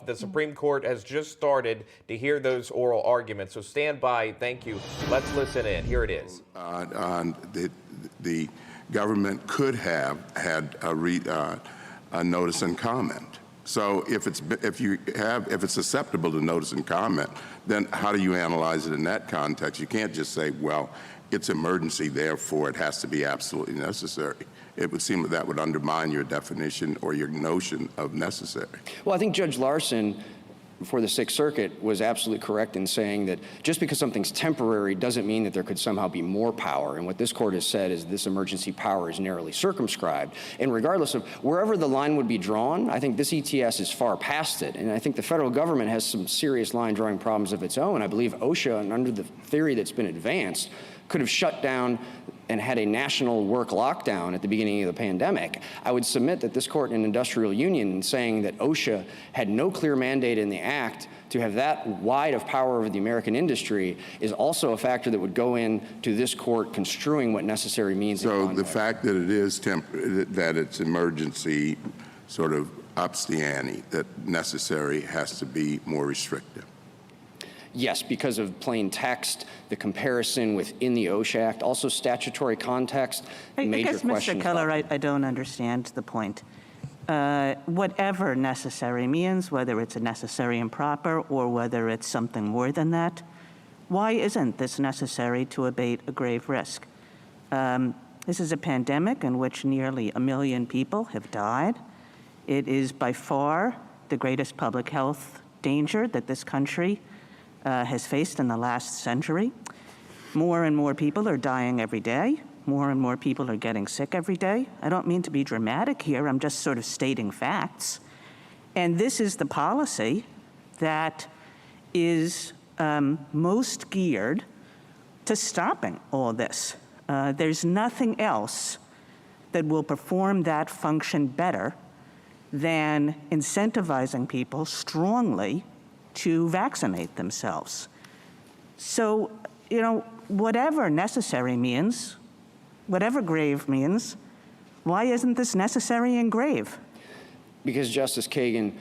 The Supreme Court has just started to hear those oral arguments, so stand by. Thank you. Let's listen in. Here it is. The government could have had a notice and comment. So if it's susceptible to notice and comment, then how do you analyze it in that context? You can't just say, well, it's emergency, therefore it has to be absolutely necessary. It would seem that would undermine your definition or your notion of necessary. Well, I think Judge Larson, before the Sixth Circuit, was absolutely correct in saying that just because something's temporary doesn't mean that there could somehow be more power. And what this court has said is this emergency power is narrowly circumscribed. And regardless of wherever the line would be drawn, I think this ETS is far past it. And I think the federal government has some serious line drawing problems of its own. I believe OSHA, and under the theory that's been advanced, could have shut down and had a national work lockdown at the beginning of the pandemic. I would submit that this court in Industrial Union, saying that OSHA had no clear mandate in the act to have that wide of power over the American industry, is also a factor that would go into this court construing what necessary means. So the fact that it is that it's emergency sort of ups the ante, that necessary has to be more restrictive. Yes, because of plain text, the comparison within the OSHA Act, also statutory context, major guess, questions. Mr. Keller, I don't understand the point. Whatever necessary means, whether it's a necessary and proper or whether it's something more than that, why isn't this necessary to abate a grave risk? This is a pandemic in which nearly 1 million people have died. It is by far the greatest public health danger that this country has faced in the last century. More and more people are dying every day. More and more people are getting sick every day. I don't mean to be dramatic here. I'm just sort of stating facts. And this is the policy that is most geared to stopping all this. There's nothing else that will perform that function better than incentivizing people strongly to vaccinate themselves. So, whatever necessary means, whatever grave means, why isn't this necessary and grave? Because, Justice Kagan,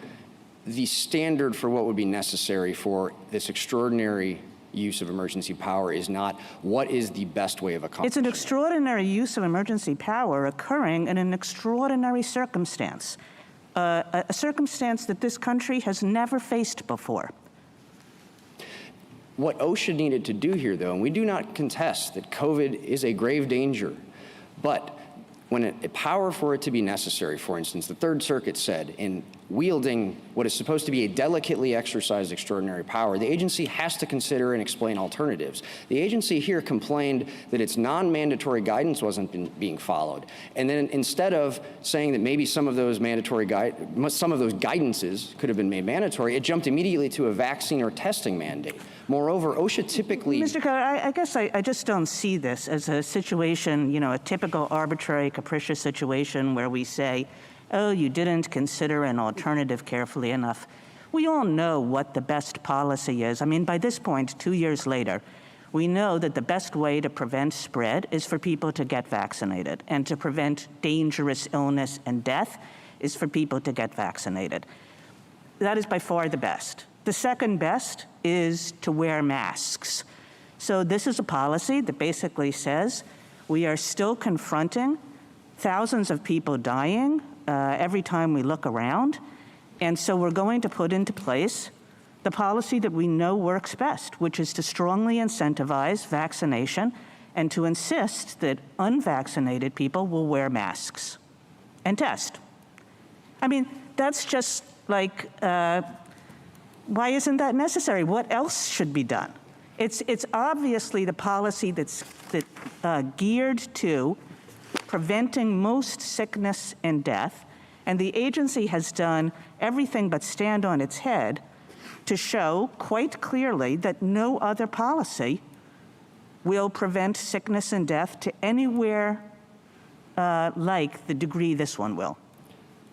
the standard for what would be necessary for this extraordinary use of emergency power is not what is the best way of accomplishing It's an extraordinary use of emergency power occurring in an extraordinary circumstance. A circumstance that this country has never faced before. What OSHA needed to do here, though, and we do not contest that COVID is a grave danger, but when a power for it to be necessary, for instance, the Third Circuit said in wielding what is supposed to be a delicately exercised extraordinary power, the agency has to consider and explain alternatives. The agency here complained that its non-mandatory guidance wasn't being followed. And then instead of saying that maybe some of those guidances could have been made mandatory, it jumped immediately to a vaccine or testing mandate. Moreover, OSHA typically— Mr. Keller, I guess I just don't see this as a situation, a typical arbitrary, capricious situation where we say, oh, you didn't consider an alternative carefully enough. We all know what the best policy is. I mean, by this point, 2 years later, we know that the best way to prevent spread is for people to get vaccinated, and to prevent dangerous illness and death is for people to get vaccinated. That is by far the best. The second best is to wear masks. So this is a policy that basically says we are still confronting thousands of people dying every time we look around. And so we're going to put into place the policy that we know works best, which is to strongly incentivize vaccination and to insist that unvaccinated people will wear masks and test. I mean, that's just like, why isn't that necessary? What else should be done? It's obviously the policy that's geared to preventing most sickness and death, and the agency has done everything but stand on its head to show quite clearly that no other policy will prevent sickness and death to anywhere like the degree this one will.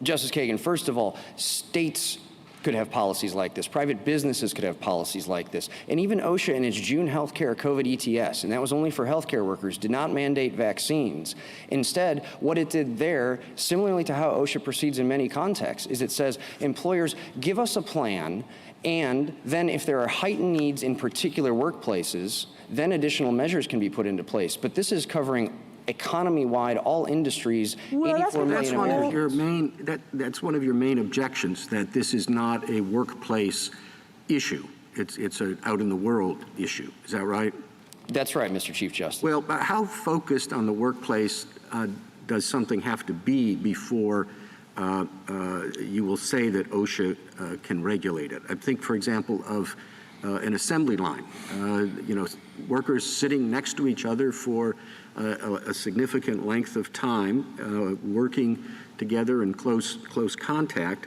Justice Kagan, first of all, states could have policies like this. Private businesses could have policies like this. And even OSHA in its June healthcare COVID ETS, and that was only for healthcare workers, did not mandate vaccines. Instead, what it did there, similarly to how OSHA proceeds in many contexts, is it says, employers, give us a plan, and then if there are heightened needs in particular workplaces, then additional measures can be put into place. But this is covering economy-wide, all industries, Well, 84 million That's one of Americans. that's one of your main objections, that this is not a workplace issue. It's an out in the world issue. Is that right? That's right, Mr. Chief Justice. Well, but how focused on the workplace does something have to be before you will say that OSHA can regulate it? I think, for example, of an assembly line. Workers sitting next to each other for a significant length of time, working together in close contact,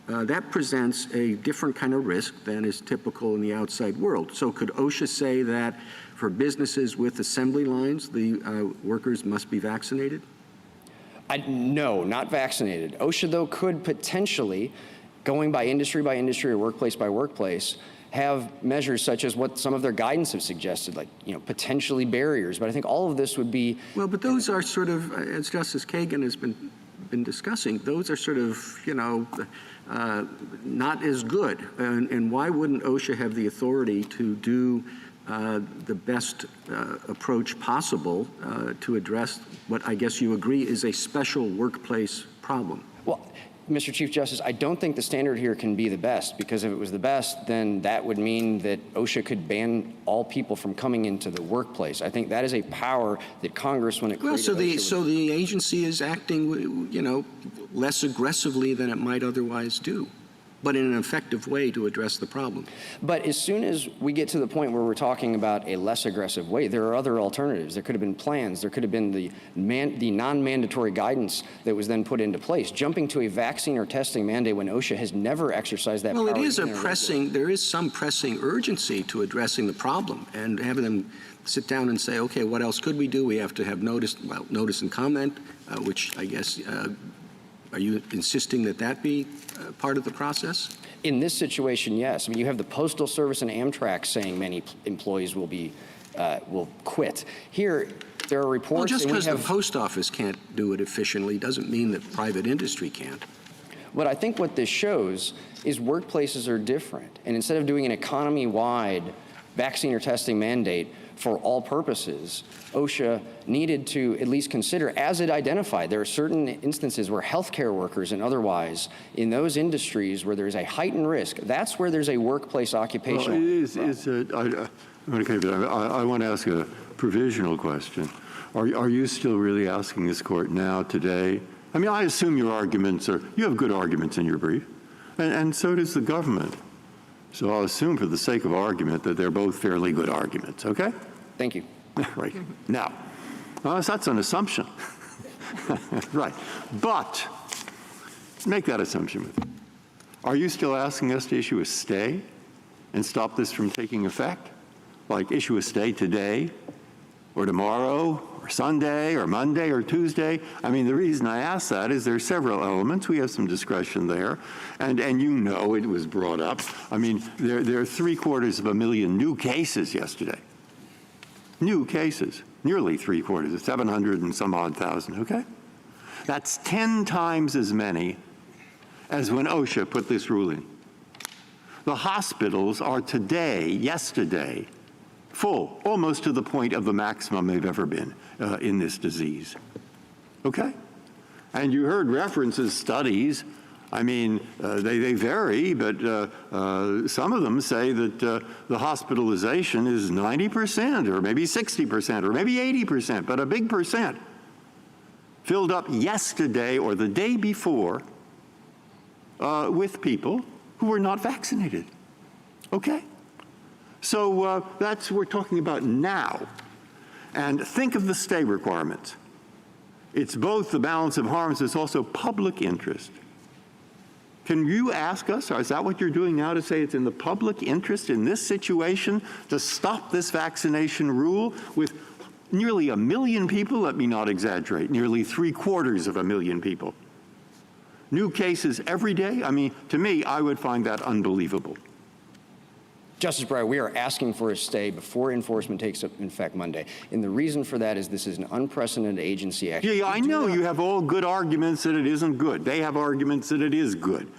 that presents a different kind of risk than is typical in the outside world. So could OSHA say that for businesses with assembly lines, the workers must be vaccinated? No, not vaccinated. OSHA, though, could potentially, going by industry or workplace by workplace, have measures such as what some of their guidance have suggested, like, potentially barriers. But I think all of this would be... Well, but those are sort of, as Justice Kagan has been discussing, those are sort of, not as good. And why wouldn't OSHA have the authority to do the best approach possible to address what I guess you agree is a special workplace problem? Well, Mr. Chief Justice, I don't think the standard here can be the best, because if it was the best, then that would mean that OSHA could ban all people from coming into the workplace. I think that is a power that Congress, when it created OSHA, so the agency is acting, less aggressively than it might otherwise do, but in an effective way to address the problem. But as soon as we get to the point where we're talking about a less aggressive way, there are other alternatives. There could have been plans. There could have been the non-mandatory guidance that was then put into place. Jumping to a vaccine or testing mandate when OSHA has never exercised that power. Well, there is some pressing urgency to addressing the problem, and having them sit down and say, okay, what else could we do? We have to have notice and comment, which I guess, are you insisting that be part of the process? In this situation, yes. I mean, you have the Postal Service and Amtrak saying many employees will quit. Here, there are reports. Well, just because the post office can't do it efficiently doesn't mean that private industry can't. But I think what this shows is workplaces are different. And instead of doing an economy-wide vaccine or testing mandate for all purposes, OSHA needed to at least consider, as it identified, there are certain instances where healthcare workers and otherwise, in those industries where there's a heightened risk, that's where there's a workplace occupational. I want to ask a provisional question. Are you still really asking this court now, today? I mean, I assume your arguments you have good arguments in your brief, and so does the government. So I'll assume for the sake of argument that they're both fairly good arguments, okay? Thank you. Right. Now, that's an assumption. Right. But make that assumption with me. Are you still asking us to issue a stay and stop this from taking effect? Like issue a stay today or tomorrow or Sunday or Monday or Tuesday? I mean, the reason I ask that is there are several elements. We have some discretion there. And it was brought up. I mean, there are 750,000 new cases yesterday. New cases, nearly 750,000, 700 and some odd thousand, okay? That's 10 times as many as when OSHA put this rule in. The hospitals are yesterday, full, almost to the point of the maximum they've ever been in this disease, okay? And you heard references, studies. I mean, they vary, but some of them say that the hospitalization is 90% or maybe 60% or maybe 80%, but a big percent filled up yesterday or the day before with people who were not vaccinated, okay? So that's what we're talking about now. And think of the stay requirements. It's both the balance of harms, it's also public interest. Can you ask us, or is that what you're doing now, to say it's in the public interest in this situation to stop this vaccination rule with nearly 1 million people? Let me not exaggerate, nearly 750,000 people new cases every day? I mean, to me, I would find that unbelievable. Justice Breyer, we are asking for a stay before enforcement takes effect Monday. And the reason for that is this is an unprecedented agency action. Yeah, I know you have all good arguments that it isn't good. They have arguments that it is good.